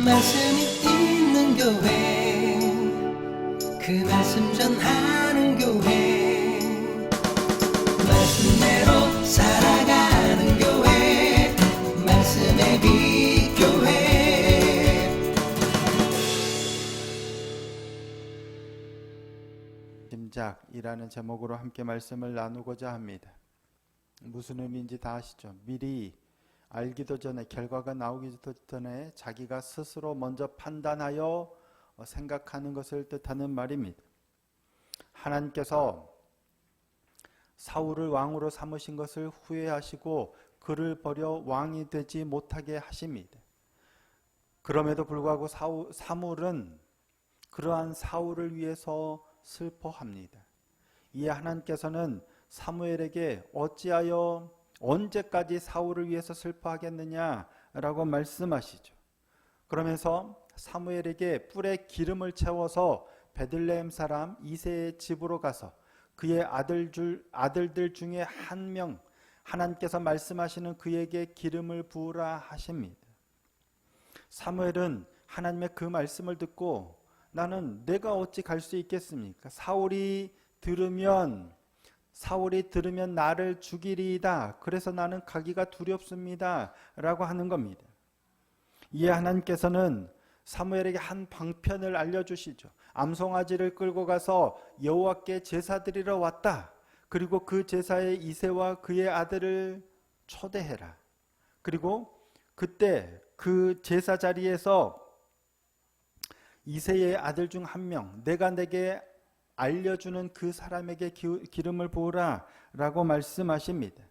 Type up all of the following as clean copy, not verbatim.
말씀이 있는 교회, 그 말씀 전하는 교회, 말씀대로 살아가는 교회, 말씀의 빛 교회. 짐작이라는 제목으로 함께 말씀을 나누고자 합니다. 무슨 의미인지 다 아시죠? 미리 알기도 전에, 결과가 나오기도 전에 자기가 스스로 먼저 판단하여 생각하는 것을 뜻하는 말입니다. 하나님께서 사울을 왕으로 삼으신 것을 후회하시고 그를 버려 왕이 되지 못하게 하십니다. 그럼에도 불구하고 사울은 그러한 사울을 위해서 슬퍼합니다. 이에 하나님께서는 사무엘에게 어찌하여 언제까지 사울을 위해서 슬퍼하겠느냐라고 말씀하시죠. 그러면서 사무엘에게 뿔에 기름을 채워서 베들레헴 사람 이새의 집으로 가서 그의 아들들 중에 한 명, 하나님께서 말씀하시는 그에게 기름을 부으라 하십니다. 사무엘은 하나님의 그 말씀을 듣고 나는 내가 어찌 갈 수 있겠습니까? 사울이 들으면 나를 죽이리이다. 그래서 나는 가기가 두렵습니다. 라고 하는 겁니다. 이에 하나님께서는 사무엘에게 한 방편을 알려주시죠. 암송아지를 끌고 가서 여호와께 제사 드리러 왔다. 그리고 그 제사에 이새와 그의 아들을 초대해라. 그리고 그때 그 제사 자리에서 이새의 아들 중 한 명, 내가 내게 알려주는 그 사람에게 기름을 부으라 라고 말씀하십니다.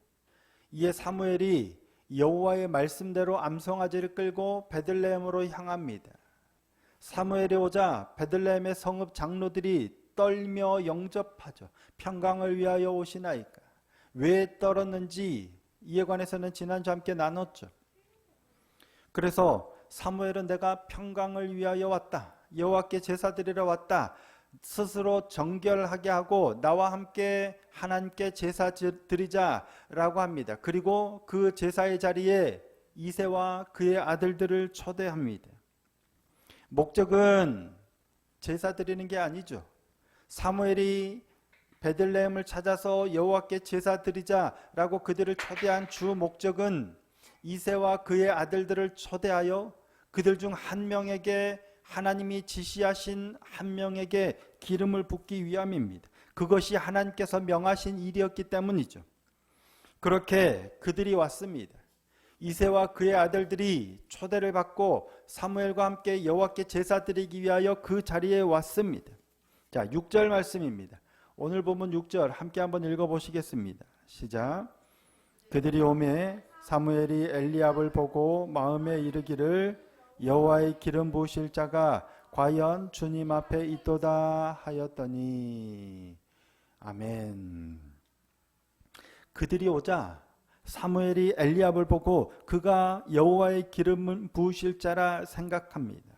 이에 사무엘이 여호와의 말씀대로 암송아지를 끌고 베들레헴으로 향합니다. 사무엘이 오자 베들레헴의 성읍 장로들이 떨며 영접하죠. 평강을 위하여 오시나이까. 왜 떨었는지 이에 관해서는 지난주 함께 나눴죠. 그래서 사무엘은 내가 평강을 위하여 왔다. 여호와께 제사 드리러 왔다. 스스로 정결하게 하고 나와 함께 하나님께 제사 드리자라고 합니다. 그리고 그 제사의 자리에 이새와 그의 아들들을 초대합니다. 목적은 제사 드리는 게 아니죠. 사무엘이 베들레헴을 찾아서 여호와께 제사 드리자라고 그들을 초대한 주 목적은 이새와 그의 아들들을 초대하여 그들 중 한 명에게, 하나님이 지시하신 한 명에게 기름을 붓기 위함입니다. 그것이 하나님께서 명하신 일이었기 때문이죠. 그렇게 그들이 왔습니다. 이새와 그의 아들들이 초대를 받고 사무엘과 함께 여호와께 제사 드리기 위하여 그 자리에 왔습니다. 자, 6절 말씀입니다. 오늘 본문 6절 함께 한번 읽어보시겠습니다. 시작. 그들이 오매 사무엘이 엘리압을 보고 마음에 이르기를 여호와의 기름 부으실 자가 과연 주님 앞에 있도다 하였더니. 아멘. 그들이 오자 사무엘이 엘리압을 보고 그가 여호와의 기름 부으실 자라 생각합니다.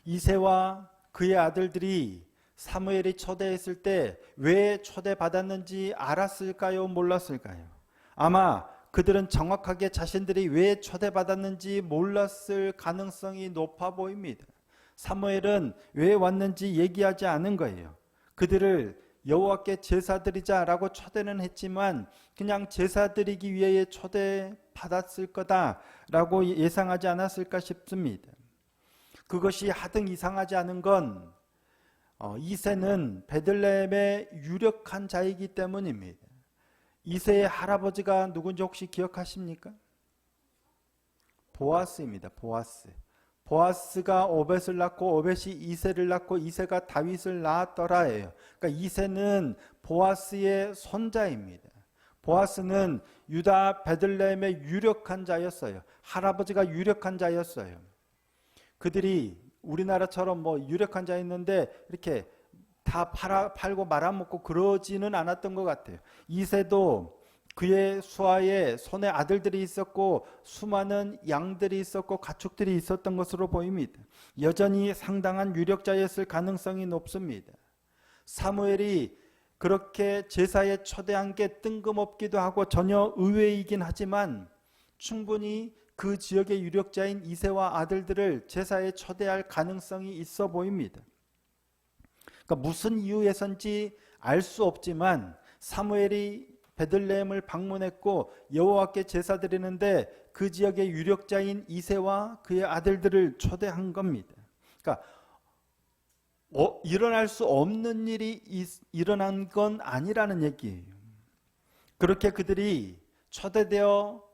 이새와 그의 아들들이 사무엘이 초대했을 때 왜 초대받았는지 알았을까요? 몰랐을까요? 아마 그들은 정확하게 자신들이 왜 초대받았는지 몰랐을 가능성이 높아 보입니다. 사무엘은 왜 왔는지 얘기하지 않은 거예요. 그들을 여호와께 제사 드리자라고 초대는 했지만 그냥 제사 드리기 위해 초대받았을 거다라고 예상하지 않았을까 싶습니다. 그것이 하등 이상하지 않은 건 이새는 베들레헴의 유력한 자이기 때문입니다. 이새의 할아버지가 누군지 혹시 기억하십니까? 보아스입니다. 보아스가 오벳을 낳고 오벳이 이새를 낳고 이새가 다윗을 낳았더라예요. 그러니까 이새는 보아스의 손자입니다. 보아스는 유다 베들레헴의 유력한 자였어요. 할아버지가 유력한 자였어요. 그들이 우리나라처럼 유력한 자였는데 이렇게 다 팔고 말아먹고 그러지는 않았던 것 같아요. 이새도 그의 수하에 손에 아들들이 있었고 수많은 양들이 있었고 가축들이 있었던 것으로 보입니다. 여전히 상당한 유력자였을 가능성이 높습니다. 사무엘이 그렇게 제사에 초대한 게 뜬금없기도 하고 전혀 의외이긴 하지만 충분히 그 지역의 유력자인 이새와 아들들을 제사에 초대할 가능성이 있어 보입니다. 그러니까 무슨 이유에선지 알 수 없지만 사무엘이 베들레헴을 방문했고 여호와께 제사 드리는데 그 지역의 유력자인 이새와 그의 아들들을 초대한 겁니다. 그러니까 일어날 수 없는 일이 일어난 건 아니라는 얘기예요. 그렇게 그들이 초대되어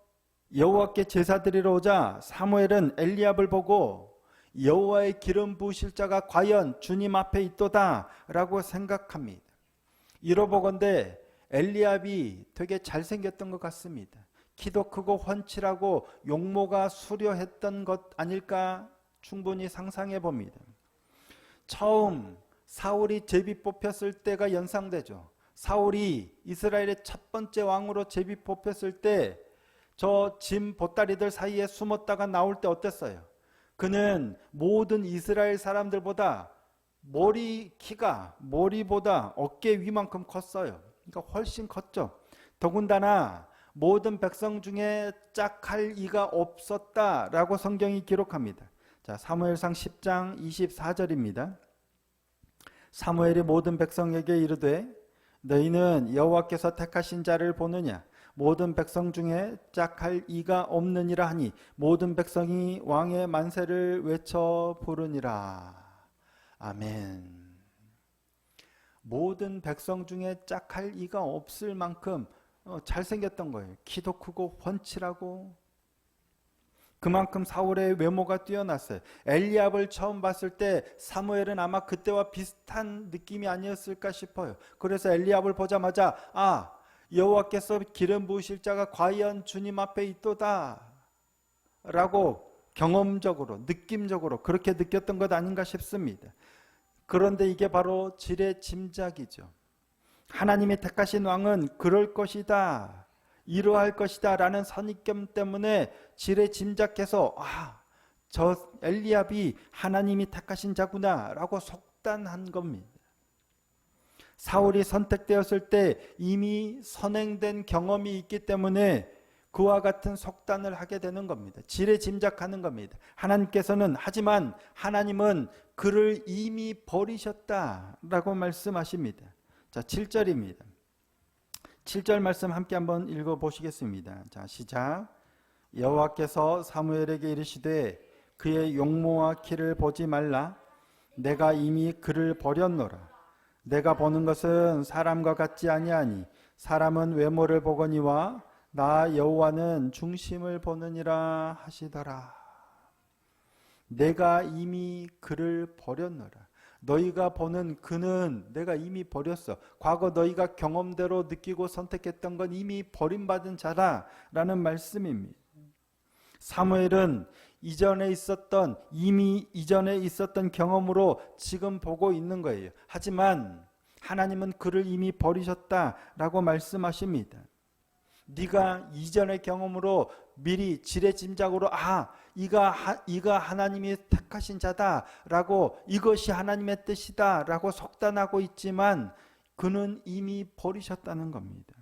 여호와께 제사 드리러 오자 사무엘은 엘리압을 보고 여호와의 기름 부으실 자가 과연 주님 앞에 있도다 라고 생각합니다. 이러보건대 엘리압이 되게 잘생겼던 것 같습니다. 키도 크고 훤칠하고 용모가 수려했던 것 아닐까 충분히 상상해 봅니다. 처음 사울이 제비 뽑혔을 때가 연상되죠. 사울이 이스라엘의 첫 번째 왕으로 제비 뽑혔을 때 저 짐 보따리들 사이에 숨었다가 나올 때 어땠어요? 그는 모든 이스라엘 사람들보다 머리보다 어깨 위만큼 컸어요. 그러니까 훨씬 컸죠. 더군다나 모든 백성 중에 짝할 이가 없었다라고 성경이 기록합니다. 자, 사무엘상 10장 24절입니다. 사무엘이 모든 백성에게 이르되 너희는 여호와께서 택하신 자를 보느냐 모든 백성 중에 짝할 이가 없느니라 하니 모든 백성이 왕의 만세를 외쳐 부르니라. 아멘. 모든 백성 중에 짝할 이가 없을 만큼 잘생겼던 거예요. 키도 크고 훤칠하고 그만큼 사울의 외모가 뛰어났어요. 엘리압을 처음 봤을 때 사무엘은 아마 그때와 비슷한 느낌이 아니었을까 싶어요. 그래서 엘리압을 보자마자 여호와께서 기름 부으실 자가 과연 주님 앞에 있도다 라고 경험적으로 느낌적으로 그렇게 느꼈던 것 아닌가 싶습니다. 그런데 이게 바로 질의 짐작이죠. 하나님이 택하신 왕은 그럴 것이다, 이러할 것이다 라는 선입견 때문에 질의 짐작해서 저 엘리압이 하나님이 택하신 자구나 라고 속단한 겁니다. 사울이 선택되었을 때 이미 선행된 경험이 있기 때문에 그와 같은 속단을 하게 되는 겁니다. 지레 짐작하는 겁니다. 하지만 하나님은 그를 이미 버리셨다라고 말씀하십니다. 자, 7절입니다. 7절 말씀 함께 한번 읽어보시겠습니다. 자, 시작. 여호와께서 사무엘에게 이르시되 그의 용모와 키를 보지 말라. 내가 이미 그를 버렸노라. 내가 보는 것은 사람과 같지 아니하니 사람은 외모를 보거니와 나 여호와는 중심을 보느니라 하시더라. 내가 이미 그를 버렸노라. 너희가 보는 그는 내가 이미 버렸어. 과거 너희가 경험대로 느끼고 선택했던 건 이미 버림받은 자라라는 말씀입니다. 사무엘은 이전에 있었던 경험으로 지금 보고 있는 거예요. 하지만 하나님은 그를 이미 버리셨다라고 말씀하십니다. 네가 이전의 경험으로 미리 지레짐작으로 이가 하나님이 택하신 자다라고 이것이 하나님의 뜻이다라고 속단하고 있지만 그는 이미 버리셨다는 겁니다.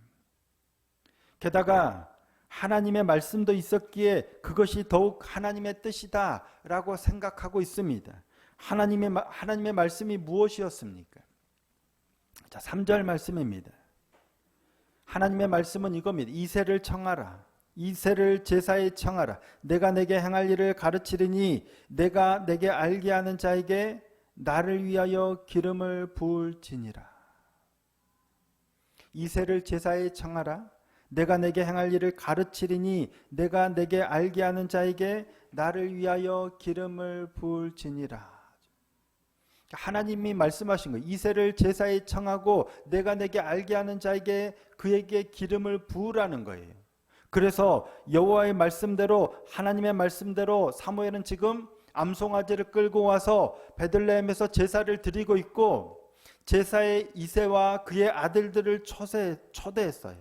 게다가 하나님의 말씀도 있었기에 그것이 더욱 하나님의 뜻이다라고 생각하고 있습니다. 하나님의 말씀이 무엇이었습니까? 자, 3절 말씀입니다. 하나님의 말씀은 이겁니다. 이새를 청하라. 이새를 제사에 청하라. 내가 내게 행할 일을 가르치리니 내가 내게 알게 하는 자에게 나를 위하여 기름을 부을지니라. 이새를 제사에 청하라. 내가 내게 행할 일을 가르치리니 내가 내게 알게 하는 자에게 나를 위하여 기름을 부을지니라. 하나님이 말씀하신 거예요. 이새를 제사에 청하고 내가 내게 알게 하는 자에게 그에게 기름을 부으라는 거예요. 그래서 여호와의 말씀대로 하나님의 말씀대로 사무엘은 지금 암송아지를 끌고 와서 베들레헴에서 제사를 드리고 있고 제사에 이새와 그의 아들들을 초대했어요.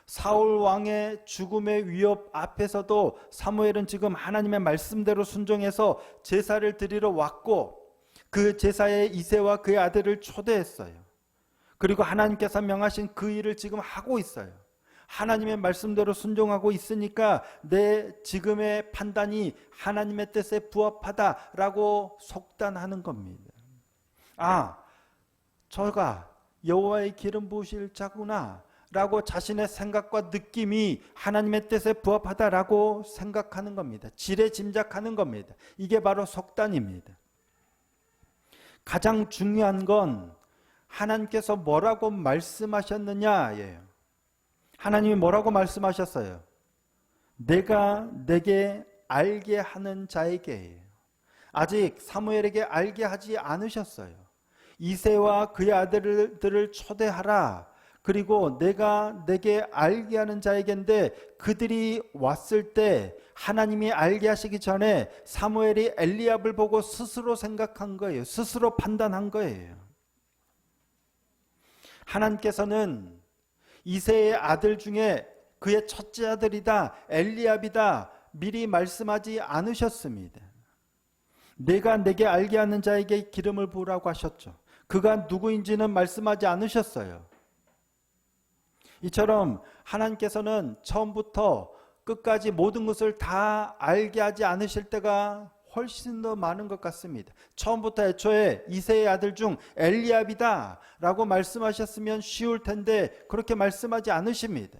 사울 왕의 죽음의 위협 앞에서도 사무엘은 지금 하나님의 말씀대로 순종해서 제사를 드리러 왔고 그 제사에 이새와 그의 아들을 초대했어요. 그리고 하나님께서 명하신 그 일을 지금 하고 있어요. 하나님의 말씀대로 순종하고 있으니까 내 지금의 판단이 하나님의 뜻에 부합하다라고 속단하는 겁니다. 아, 저가 여호와의 기름 부으실 자구나 라고 자신의 생각과 느낌이 하나님의 뜻에 부합하다라고 생각하는 겁니다. 지레 짐작하는 겁니다. 이게 바로 속단입니다. 가장 중요한 건 하나님께서 뭐라고 말씀하셨느냐예요. 하나님이 뭐라고 말씀하셨어요? 내가 내게 알게 하는 자에게예요. 아직 사무엘에게 알게 하지 않으셨어요. 이새와 그의 아들들을 초대하라. 그리고 내가 내게 알게 하는 자에게인데 그들이 왔을 때 하나님이 알게 하시기 전에 사무엘이 엘리압을 보고 스스로 생각한 거예요. 스스로 판단한 거예요. 하나님께서는 이새의 아들 중에 그의 첫째 아들이다, 엘리압이다 미리 말씀하지 않으셨습니다. 내가 내게 알게 하는 자에게 기름을 부으라고 하셨죠. 그가 누구인지는 말씀하지 않으셨어요. 이처럼 하나님께서는 처음부터 끝까지 모든 것을 다 알게 하지 않으실 때가 훨씬 더 많은 것 같습니다. 처음부터 애초에 이새의 아들 중 엘리압이다 라고 말씀하셨으면 쉬울 텐데 그렇게 말씀하지 않으십니다.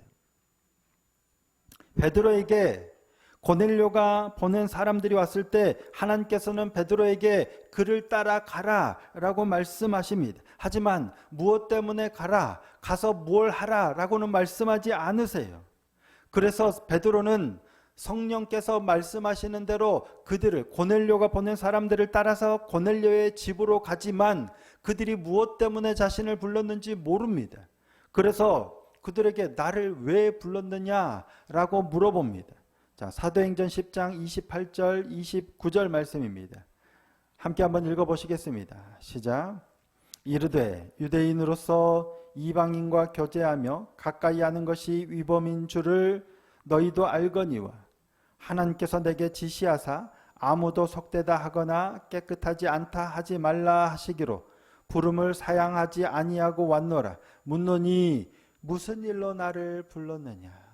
베드로에게 고넬료가 보낸 사람들이 왔을 때 하나님께서는 베드로에게 그를 따라 가라 라고 말씀하십니다. 하지만 무엇 때문에 가라, 가서 뭘 하라 라고는 말씀하지 않으세요. 그래서 베드로는 성령께서 말씀하시는 대로 그들을, 고넬료가 보낸 사람들을 따라서 고넬료의 집으로 가지만 그들이 무엇 때문에 자신을 불렀는지 모릅니다. 그래서 그들에게 나를 왜 불렀느냐라고 물어봅니다. 자, 사도행전 10장 28절 29절 말씀입니다. 함께 한번 읽어보시겠습니다. 시작. 이르되 유대인으로서 이방인과 교제하며 가까이 하는 것이 위법인 줄을 너희도 알거니와 하나님께서 내게 지시하사 아무도 속되다 하거나 깨끗하지 않다 하지 말라 하시기로 부름을 사양하지 아니하고 왔노라. 묻노니 무슨 일로 나를 불렀느냐.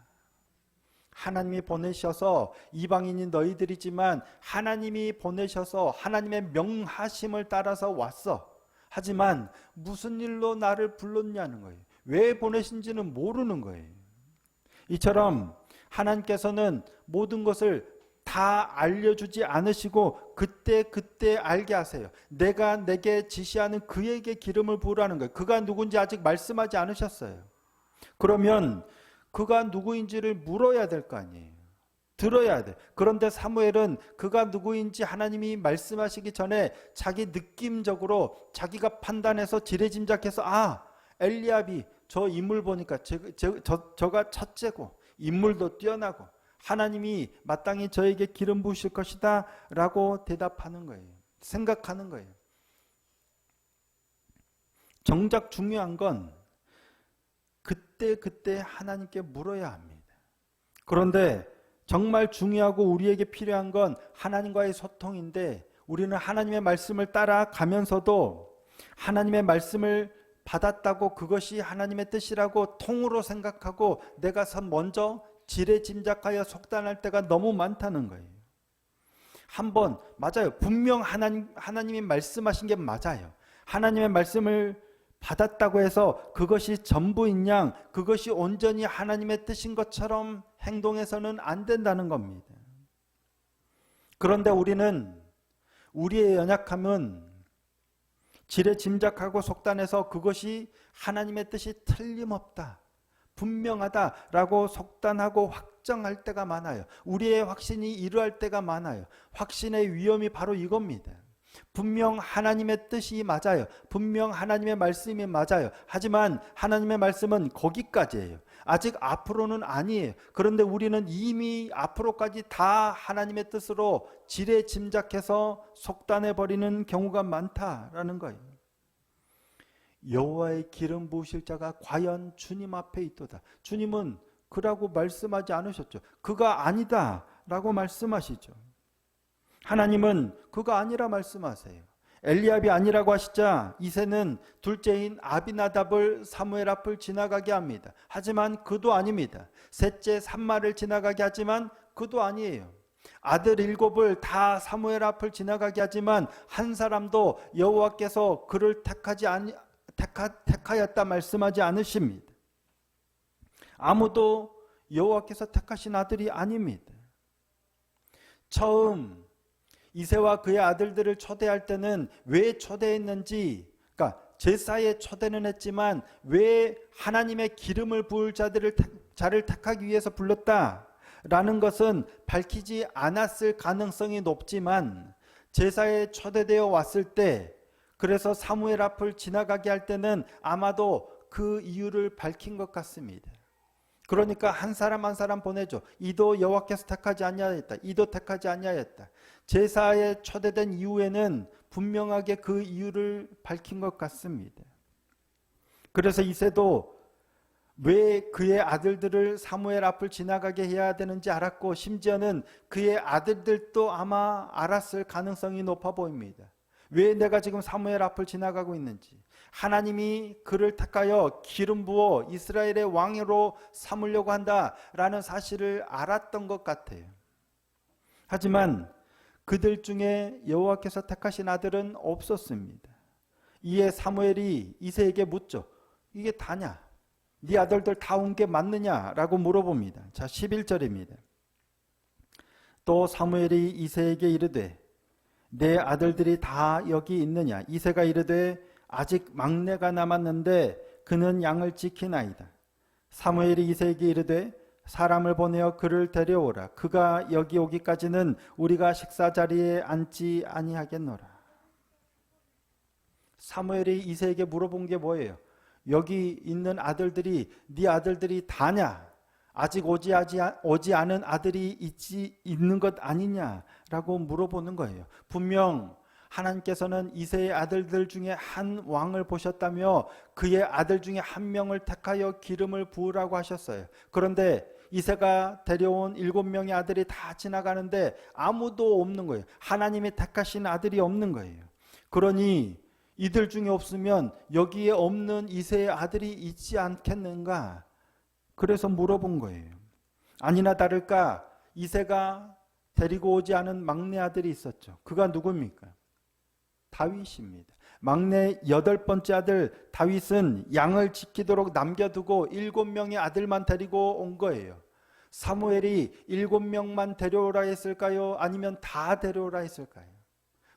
하나님이 보내셔서, 이방인인 너희들이지만 하나님이 보내셔서 하나님의 명하심을 따라서 왔어. 하지만 무슨 일로 나를 불렀냐는 거예요. 왜 보내신지는 모르는 거예요. 이처럼 하나님께서는 모든 것을 다 알려주지 않으시고 그때 알게 하세요. 내가 내게 지시하는 그에게 기름을 부으라는 거예요. 그가 누군지 아직 말씀하지 않으셨어요. 그러면 그가 누구인지를 물어야 될 거 아니에요. 들어야 돼. 그런데 사무엘은 그가 누구인지 하나님이 말씀하시기 전에 자기 느낌적으로 자기가 판단해서 지레짐작해서 엘리압이 저 인물 보니까 저가 첫째고 인물도 뛰어나고 하나님이 마땅히 저에게 기름 부으실 것이다 라고 대답하는 거예요. 생각하는 거예요. 정작 중요한 건 그때 하나님께 물어야 합니다. 그런데 정말 중요하고 우리에게 필요한 건 하나님과의 소통인데 우리는 하나님의 말씀을 따라가면서도 하나님의 말씀을 받았다고 그것이 하나님의 뜻이라고 통으로 생각하고 내가 먼저 지레짐작하여 속단할 때가 너무 많다는 거예요. 한번 맞아요. 분명 하나님이 말씀하신 게 맞아요. 하나님의 말씀을 받았다고 해서 그것이 전부인 양, 그것이 온전히 하나님의 뜻인 것처럼 행동해서는 안 된다는 겁니다. 그런데 우리는 우리의 연약함은 지레 짐작하고 속단해서 그것이 하나님의 뜻이 틀림없다, 분명하다라고 속단하고 확정할 때가 많아요. 우리의 확신이 이러할 때가 많아요. 확신의 위험이 바로 이겁니다. 분명 하나님의 뜻이 맞아요. 분명 하나님의 말씀이 맞아요. 하지만 하나님의 말씀은 거기까지예요. 아직 앞으로는 아니에요. 그런데 우리는 이미 앞으로까지 다 하나님의 뜻으로 지레 짐작해서 속단해버리는 경우가 많다라는 거예요. 여호와의 기름 부으실 자가 과연 주님 앞에 있도다. 주님은 그라고 말씀하지 않으셨죠. 그가 아니다 라고 말씀하시죠. 하나님은 그가 아니라 말씀하세요. 엘리압이 아니라고 하시자 이새는 둘째인 아비나답을 사무엘 앞을 지나가게 합니다. 하지만 그도 아닙니다. 셋째 삼마를 지나가게 하지만 그도 아니에요. 아들 7을 다 사무엘 앞을 지나가게 하지만 한 사람도 여호와께서 그를 택하였다 말씀하지 않으십니다. 아무도 여호와께서 택하신 아들이 아닙니다. 처음 이새와 그의 아들들을 초대할 때는 왜 초대했는지, 그러니까 제사에 초대는 했지만 왜 하나님의 기름을 부을 자를 택하기 위해서 불렀다라는 것은 밝히지 않았을 가능성이 높지만 제사에 초대되어 왔을 때, 그래서 사무엘 앞을 지나가게 할 때는 아마도 그 이유를 밝힌 것 같습니다. 그러니까 한 사람 한 사람 보내줘. 이도 여호와께서 택하지 아니하였다. 이도 택하지 아니하였다. 제사에 초대된 이후에는 분명하게 그 이유를 밝힌 것 같습니다. 그래서 이새도 왜 그의 아들들을 사무엘 앞을 지나가게 해야 되는지 알았고, 심지어는 그의 아들들도 아마 알았을 가능성이 높아 보입니다. 왜 내가 지금 사무엘 앞을 지나가고 있는지, 하나님이 그를 택하여 기름 부어 이스라엘의 왕으로 삼으려고 한다라는 사실을 알았던 것 같아요. 하지만 그들 중에 여호와께서 택하신 아들은 없었습니다. 이에 사무엘이 이새에게 묻죠. 이게 다냐? 네 아들들 다 온 게 맞느냐라고 물어봅니다. 자, 11절입니다. 또 사무엘이 이새에게 이르되 내 아들들이 다 여기 있느냐? 이새가 이르되 아직 막내가 남았는데 그는 양을 지키나이다. 사무엘이 이새에게 이르되 사람을 보내어 그를 데려오라. 그가 여기 오기까지는 우리가 식사 자리에 앉지 아니하겠노라. 사무엘이 이새에게 물어본 게 뭐예요? 여기 있는 아들들이 네 아들들이 다냐? 아직 오지 않은 아들이 있는 것 아니냐라고 물어보는 거예요. 분명 하나님께서는 이새의 아들들 중에 한 왕을 보셨다며 그의 아들 중에 한 명을 택하여 기름을 부으라고 하셨어요. 그런데 이새가 데려온 7명의 아들이 다 지나가는데 아무도 없는 거예요. 하나님이 택하신 아들이 없는 거예요. 그러니 이들 중에 없으면 여기에 없는 이새의 아들이 있지 않겠는가? 그래서 물어본 거예요. 아니나 다를까 이새가 데리고 오지 않은 막내 아들이 있었죠. 그가 누굽니까? 다윗입니다. 막내 8번째 아들 다윗은 양을 지키도록 남겨두고 7명의 아들만 데리고 온 거예요. 사무엘이 7명만 데려오라 했을까요? 아니면 다 데려오라 했을까요?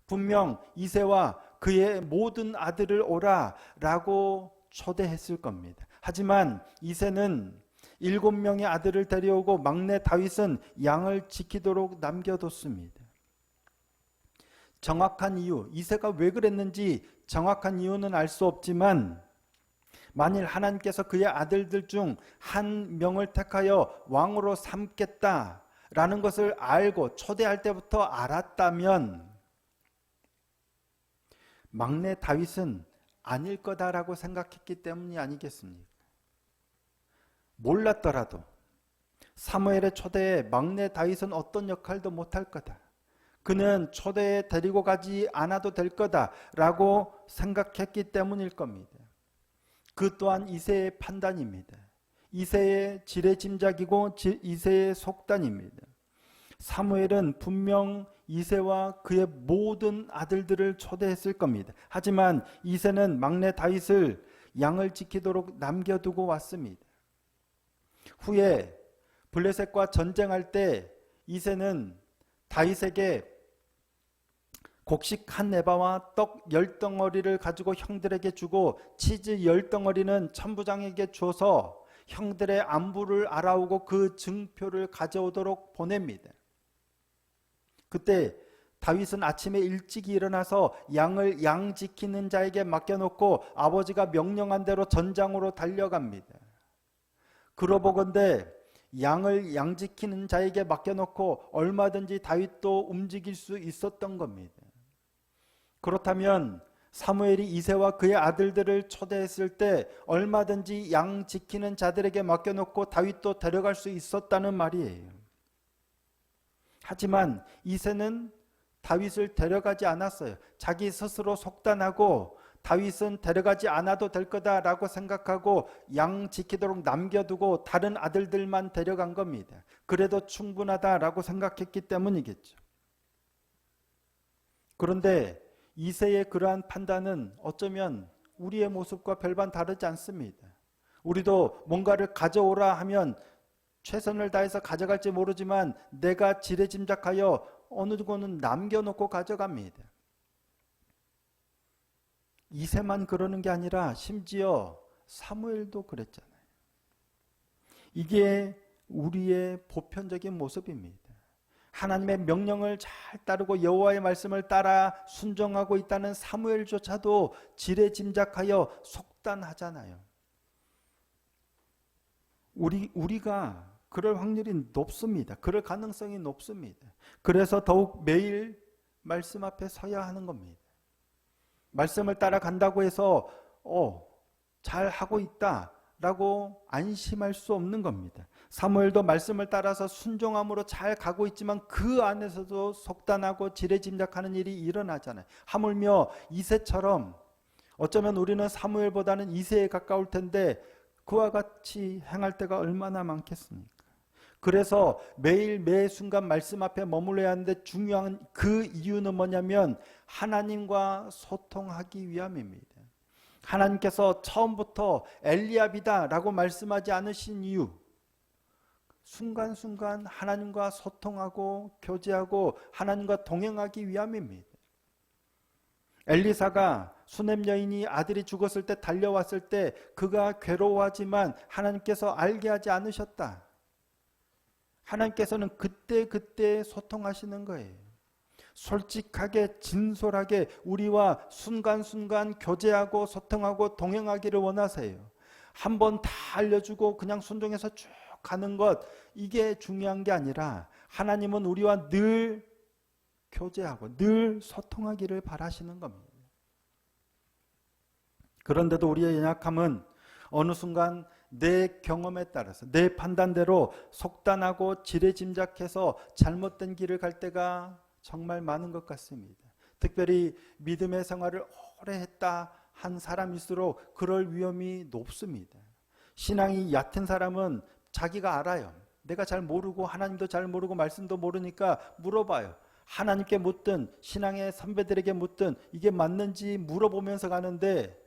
분명 이새와 그의 모든 아들을 오라라고 초대했을 겁니다. 하지만 이새는 7명의 아들을 데려오고 막내 다윗은 양을 지키도록 남겨뒀습니다. 정확한 이유, 이새가 왜 그랬는지 정확한 이유는 알 수 없지만 만일 하나님께서 그의 아들들 중 한 명을 택하여 왕으로 삼겠다라는 것을 알고 초대할 때부터 알았다면 막내 다윗은 아닐 거다라고 생각했기 때문이 아니겠습니까? 몰랐더라도 사무엘의 초대에 막내 다윗은 어떤 역할도 못할 거다. 그는 초대에 데리고 가지 않아도 될 거다라고 생각했기 때문일 겁니다. 그 또한 이새의 판단입니다. 이새의 지레짐작이고 이새의 속단입니다. 사무엘은 분명 이새와 그의 모든 아들들을 초대했을 겁니다. 하지만 이새는 막내 다윗을 양을 지키도록 남겨두고 왔습니다. 후에 블레셋과 전쟁할 때 이새는 다윗에게 곡식 한 에바와 떡 10덩어리를 가지고 형들에게 주고 치즈 10덩어리는 천부장에게 줘서 형들의 안부를 알아오고 그 증표를 가져오도록 보냅니다. 그때 다윗은 아침에 일찍 일어나서 양을 양 지키는 자에게 맡겨놓고 아버지가 명령한 대로 전장으로 달려갑니다. 그러보건대 양을 양 지키는 자에게 맡겨놓고 얼마든지 다윗도 움직일 수 있었던 겁니다. 그렇다면 사무엘이 이새와 그의 아들들을 초대했을 때 얼마든지 양 지키는 자들에게 맡겨놓고 다윗도 데려갈 수 있었다는 말이에요. 하지만 이새는 다윗을 데려가지 않았어요. 자기 스스로 속단하고 다윗은 데려가지 않아도 될 거다라고 생각하고 양 지키도록 남겨두고 다른 아들들만 데려간 겁니다. 그래도 충분하다라고 생각했기 때문이겠죠. 그런데 이새의 그러한 판단은 어쩌면 우리의 모습과 별반 다르지 않습니다. 우리도 뭔가를 가져오라 하면 최선을 다해서 가져갈지 모르지만 내가 지레짐작하여 어느 곳은 남겨놓고 가져갑니다. 이새만 그러는 게 아니라 심지어 사무엘도 그랬잖아요. 이게 우리의 보편적인 모습입니다. 하나님의 명령을 잘 따르고 여호와의 말씀을 따라 순종하고 있다는 사무엘조차도 지레짐작하여 속단하잖아요. 우리가 그럴 확률이 높습니다. 그럴 가능성이 높습니다. 그래서 더욱 매일 말씀 앞에 서야 하는 겁니다. 말씀을 따라간다고 해서 잘 하고 있다라고 안심할 수 없는 겁니다. 사무엘도 말씀을 따라서 순종함으로 잘 가고 있지만 그 안에서도 속단하고 지레짐작하는 일이 일어나잖아요. 하물며 이새처럼 어쩌면 우리는 사무엘보다는 이새에 가까울 텐데 그와 같이 행할 때가 얼마나 많겠습니까? 그래서 매일 매 순간 말씀 앞에 머물러야 하는데 중요한 그 이유는 뭐냐면 하나님과 소통하기 위함입니다. 하나님께서 처음부터 엘리압이다 라고 말씀하지 않으신 이유, 순간순간 하나님과 소통하고 교제하고 하나님과 동행하기 위함입니다. 엘리사가 수넴 여인이 아들이 죽었을 때 달려왔을 때 그가 괴로워하지만 하나님께서 알게 하지 않으셨다. 하나님께서는 그때 소통하시는 거예요. 솔직하게 진솔하게 우리와 순간순간 교제하고 소통하고 동행하기를 원하세요. 한번 다 알려주고 그냥 순종해서 쭉 가는 것, 이게 중요한 게 아니라 하나님은 우리와 늘 교제하고 늘 소통하기를 바라시는 겁니다. 그런데도 우리의 연약함은 어느 순간 내 경험에 따라서 내 판단대로 속단하고 지레짐작해서 잘못된 길을 갈 때가 정말 많은 것 같습니다. 특별히 믿음의 생활을 오래 했다 한 사람일수록 그럴 위험이 높습니다. 신앙이 얕은 사람은 자기가 알아요. 내가 잘 모르고 하나님도 잘 모르고 말씀도 모르니까 물어봐요. 하나님께 묻든 신앙의 선배들에게 묻든 이게 맞는지 물어보면서 가는데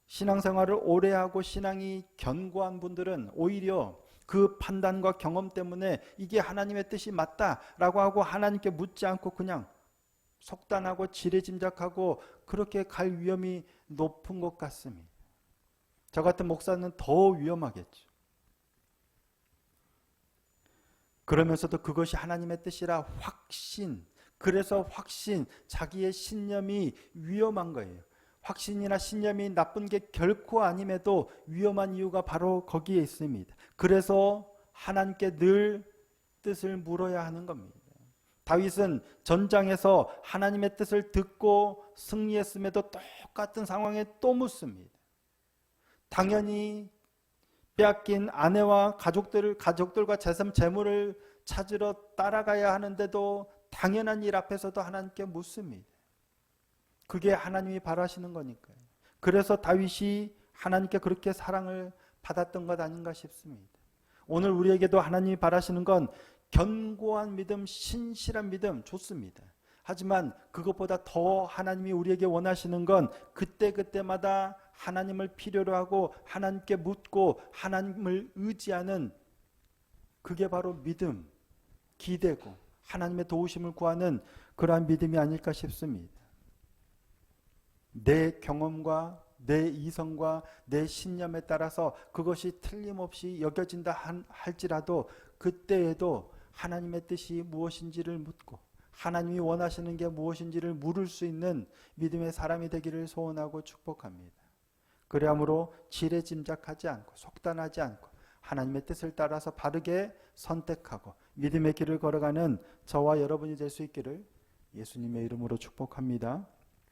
신앙생활을 오래 하고 신앙이 견고한 분들은 오히려 그 판단과 경험 때문에 이게 하나님의 뜻이 맞다라고 하고 하나님께 묻지 않고 그냥 속단하고 지레짐작하고 그렇게 갈 위험이 높은 것 같습니다. 저 같은 목사는 더 위험하겠죠. 그러면서도 그것이 하나님의 뜻이라 그래서 자기의 신념이 위험한 거예요. 확신이나 신념이 나쁜 게 결코 아님에도 위험한 이유가 바로 거기에 있습니다. 그래서 하나님께 늘 뜻을 물어야 하는 겁니다. 다윗은 전장에서 하나님의 뜻을 듣고 승리했음에도 똑같은 상황에 또 묻습니다. 당연히 빼앗긴 아내와 가족들과 재물을 찾으러 따라가야 하는데도 당연한 일 앞에서도 하나님께 묻습니다. 그게 하나님이 바라시는 거니까요. 그래서 다윗이 하나님께 그렇게 사랑을 받았던 것 아닌가 싶습니다. 오늘 우리에게도 하나님이 바라시는 건 견고한 믿음, 신실한 믿음 좋습니다. 하지만 그것보다 더 하나님이 우리에게 원하시는 건 그때마다 하나님을 필요로 하고 하나님께 묻고 하나님을 의지하는, 그게 바로 믿음, 기대고 하나님의 도우심을 구하는 그러한 믿음이 아닐까 싶습니다. 내 경험과 내 이성과 내 신념에 따라서 그것이 틀림없이 여겨진다 할지라도 그때에도 하나님의 뜻이 무엇인지를 묻고 하나님이 원하시는 게 무엇인지를 물을 수 있는 믿음의 사람이 되기를 소원하고 축복합니다. 그러므로 지레짐작하지 않고 속단하지 않고 하나님의 뜻을 따라서 바르게 선택하고 믿음의 길을 걸어가는 저와 여러분이 될 수 있기를 예수님의 이름으로 축복합니다.